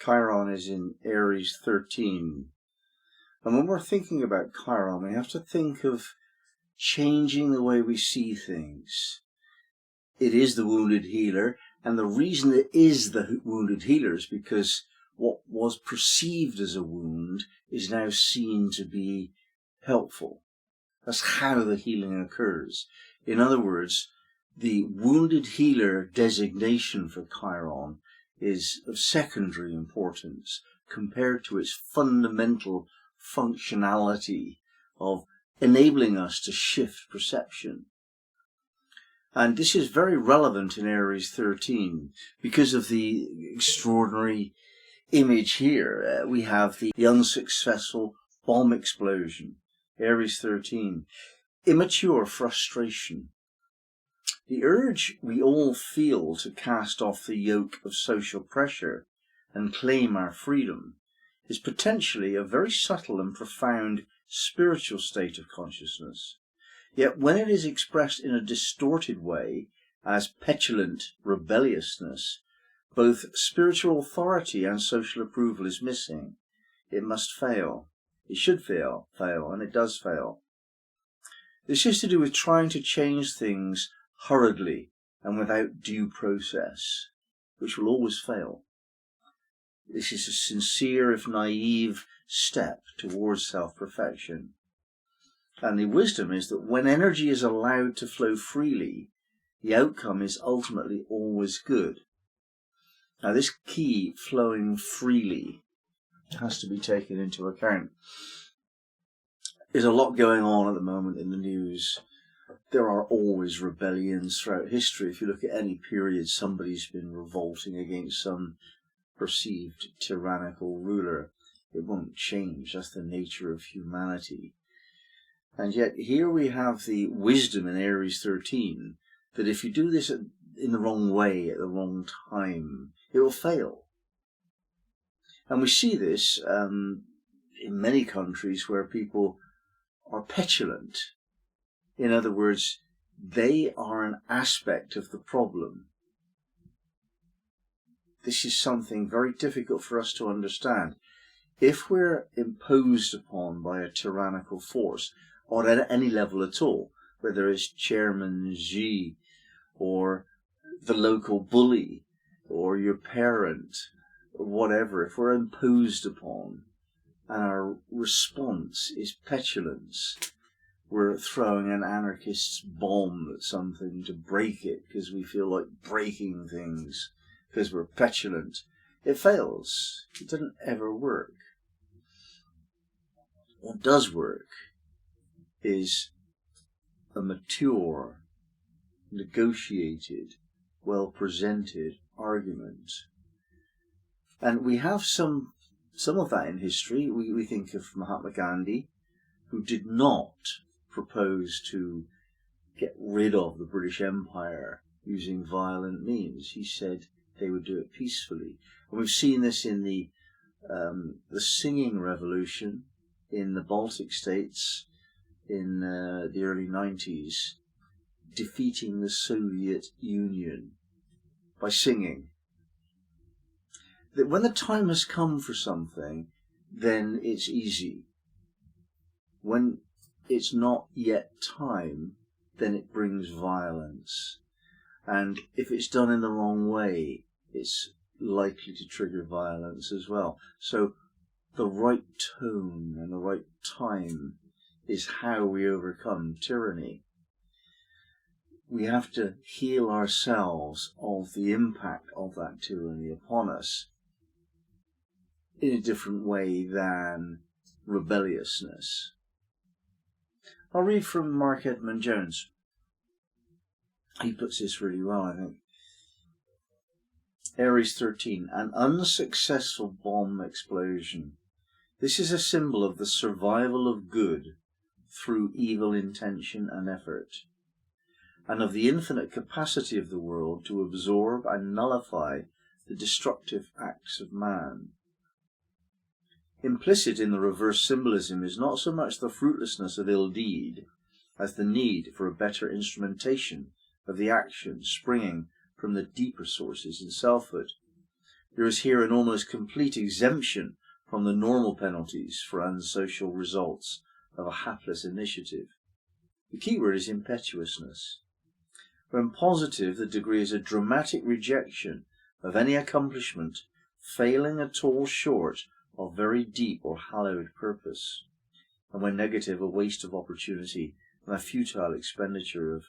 Chiron is in Aries 13. And when we're thinking about Chiron, we have to think of changing the way we see things. It is the wounded healer, and the reason it is the wounded healer is because what was perceived as a wound is now seen to be helpful. That's how the healing occurs. In other words, the wounded healer designation for Chiron is of secondary importance compared to its fundamental functionality of enabling us to shift perception. And this is very relevant in Aries 13 because of the extraordinary image here. We have the unsuccessful bomb explosion, Aries 13, immature frustration. The urge we all feel to cast off the yoke of social pressure and claim our freedom is potentially a very subtle and profound spiritual state of consciousness. Yet when it is expressed in a distorted way as petulant rebelliousness, both spiritual authority and social approval is missing. It must fail. It should fail, and it does fail. This is to do with trying to change things hurriedly and without due process, which will always fail. This is a sincere, if naive, step towards self-perfection. And the wisdom is that when energy is allowed to flow freely, the outcome is ultimately always good. Now, this key, flowing freely, has to be taken into account. There's a lot going on at the moment in the news. There are always rebellions throughout history. If you look at any period, somebody's been revolting against some perceived tyrannical ruler. It won't change. That's the nature of humanity. And yet here we have the wisdom in Aries 13 that if you do this in the wrong way at the wrong time, it will fail. And we see this in many countries where people are petulant. In other words, they are an aspect of the problem. This is something very difficult for us to understand. If we're imposed upon by a tyrannical force, or at any level at all, whether it's Chairman Xi, or the local bully, or your parent, or whatever, if we're imposed upon, and our response is petulance, we're throwing an anarchist's bomb at something to break it because we feel like breaking things because we're petulant, it fails. It doesn't ever work. What does work is a mature, negotiated, well-presented argument. And we have some of that in history. We think of Mahatma Gandhi, who did not propose to get rid of the British Empire using violent means. He said they would do it peacefully. And we've seen this in the singing revolution in the Baltic states in the early 90s, defeating the Soviet Union by singing. That when the time has come for something, then it's easy. When it's not yet time, then it brings violence. And if it's done in the wrong way, it's likely to trigger violence as well. So the right tone and the right time is how we overcome tyranny. We have to heal ourselves of the impact of that tyranny upon us in a different way than rebelliousness. I'll read from Mark Edmund Jones. He puts this really well, I think. Aries 13, an unsuccessful bomb explosion. This is a symbol of the survival of good through evil intention and effort, and of the infinite capacity of the world to absorb and nullify the destructive acts of man. Implicit in the reverse symbolism is not so much the fruitlessness of ill deed as the need for a better instrumentation of the action springing from the deeper sources in selfhood. There is here an almost complete exemption from the normal penalties for unsocial results of a hapless initiative. The key word is impetuousness. When positive, the degree is a dramatic rejection of any accomplishment, failing at all short of very deep or hallowed purpose. And when negative, a waste of opportunity and a futile expenditure of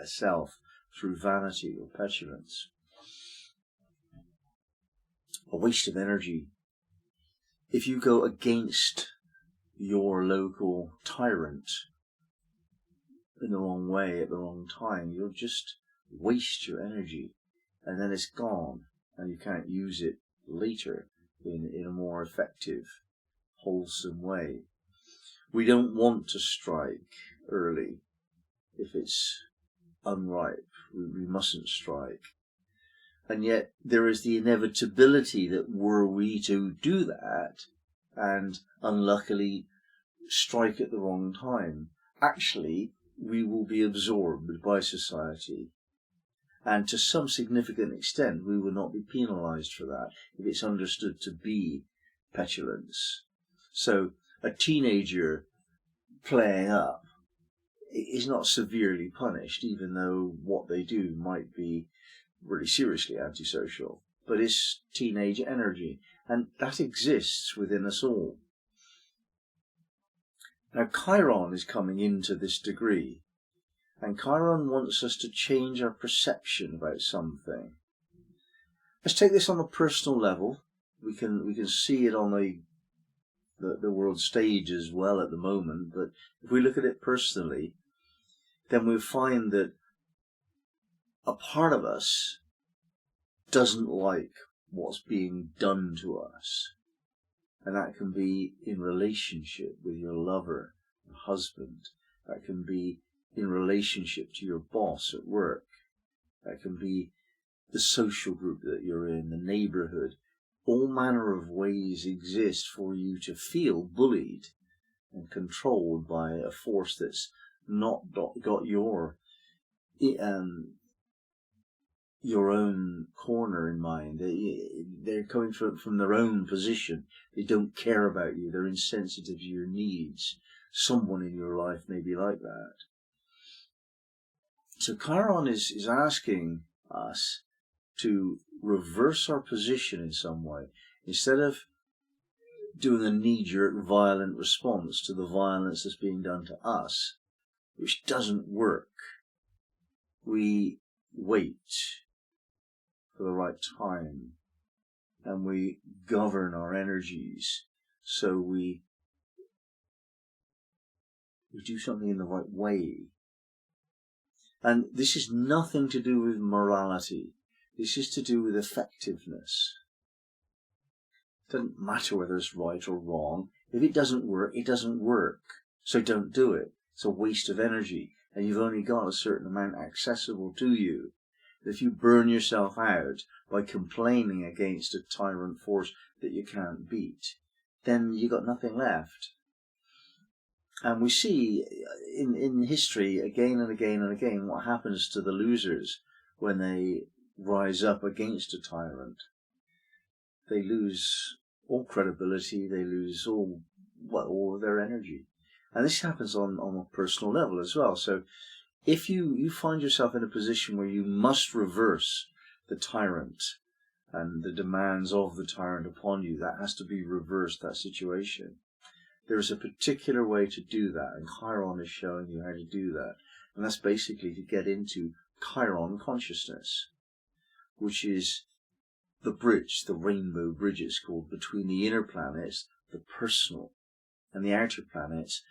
self through vanity or petulance. A waste of energy. If you go against your local tyrant in the wrong way at the wrong time, you'll just waste your energy, and then it's gone, and you can't use it later in a more effective, wholesome way. We don't want to strike early if it's unripe. We mustn't strike. And yet there is the inevitability that were we to do that and unluckily strike at the wrong time, actually we will be absorbed by society. And to some significant extent we will not be penalised for that if it's understood to be petulance. So a teenager playing up is not severely punished, even though what they do might be really seriously antisocial. But it's teenage energy, and that exists within us all. Now Chiron is coming into this degree, and Chiron wants us to change our perception about something. Let's take this on a personal level. We can see it on the world stage as well at the moment, but if we look at it personally, then we'll find that a part of us doesn't like what's being done to us. And that can be in relationship with your lover, your husband. That can be in relationship to your boss at work. That can be the social group that you're in, the neighborhood. All manner of ways exist for you to feel bullied and controlled by a force that's not got your own corner in mind. They're coming from their own position. They don't care about you. They're insensitive to your needs. Someone in your life may be like that. So Chiron is asking us to reverse our position in some way. Instead of doing a knee-jerk violent response to the violence that's being done to us, which doesn't work, we wait for the right time, and we govern our energies so we do something in the right way. And this is nothing to do with morality. This is to do with effectiveness. It doesn't matter whether it's right or wrong. If it doesn't work, it doesn't work. So don't do it. It's a waste of energy, and you've only got a certain amount accessible to you. If you burn yourself out by complaining against a tyrant force that you can't beat, then you got nothing left. And we see in history again and again and again what happens to the losers when they rise up against a tyrant. They lose all credibility, they lose all of their energy. And this happens on a personal level as well. So if you find yourself in a position where you must reverse the tyrant and the demands of the tyrant upon you, that has to be reversed, that situation. There is a particular way to do that, and Chiron is showing you how to do that. And that's basically to get into Chiron consciousness, which is the bridge, the rainbow bridge it's called, between the inner planets, the personal, and the outer planets,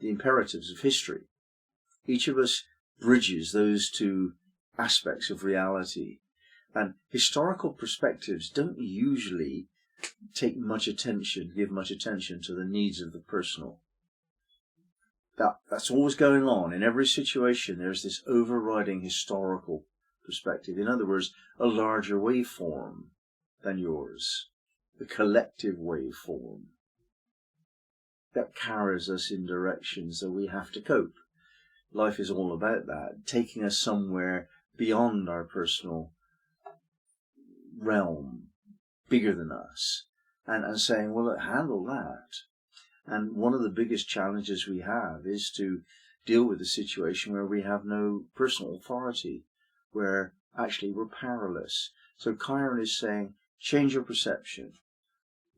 the imperatives of history. Each of us bridges those two aspects of reality. And historical perspectives don't usually give much attention to the needs of the personal. That's always going on. In every situation, there's this overriding historical perspective. In other words, a larger waveform than yours, the collective waveform that carries us in directions that we have to cope. Life is all about that, taking us somewhere beyond our personal realm bigger than us, and saying, well, handle that. And one of the biggest challenges we have is to deal with a situation where we have no personal authority, where actually we're powerless. So Chiron is saying, change your perception.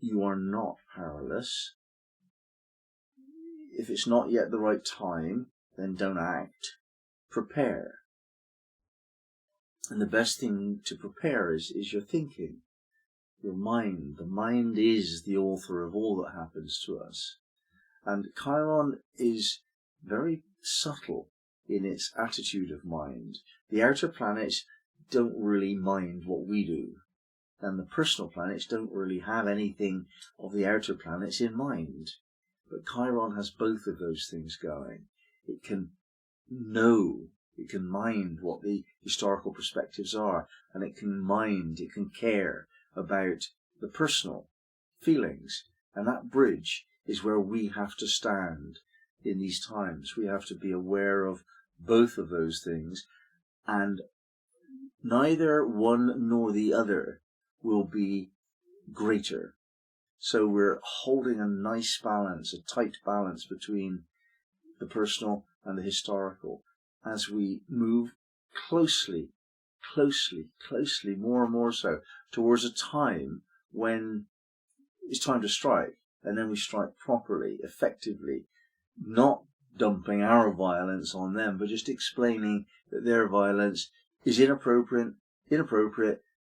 You are not powerless. If it's not yet the right time, then don't act. Prepare. And the best thing to prepare is your thinking, your mind. The mind is the author of all that happens to us. And Chiron is very subtle in its attitude of mind. The outer planets don't really mind what we do, and the personal planets don't really have anything of the outer planets in mind. But Chiron has both of those things going. It can know, it can mind what the historical perspectives are, and it can care about the personal feelings. And that bridge is where we have to stand in these times. We have to be aware of both of those things, and neither one nor the other will be greater. So we're holding a nice balance, a tight balance between the personal and the historical as we move closely, more and more so, towards a time when it's time to strike, and then we strike properly, effectively, not dumping our violence on them, but just explaining that their violence is inappropriate,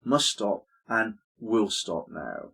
must stop, and will stop now.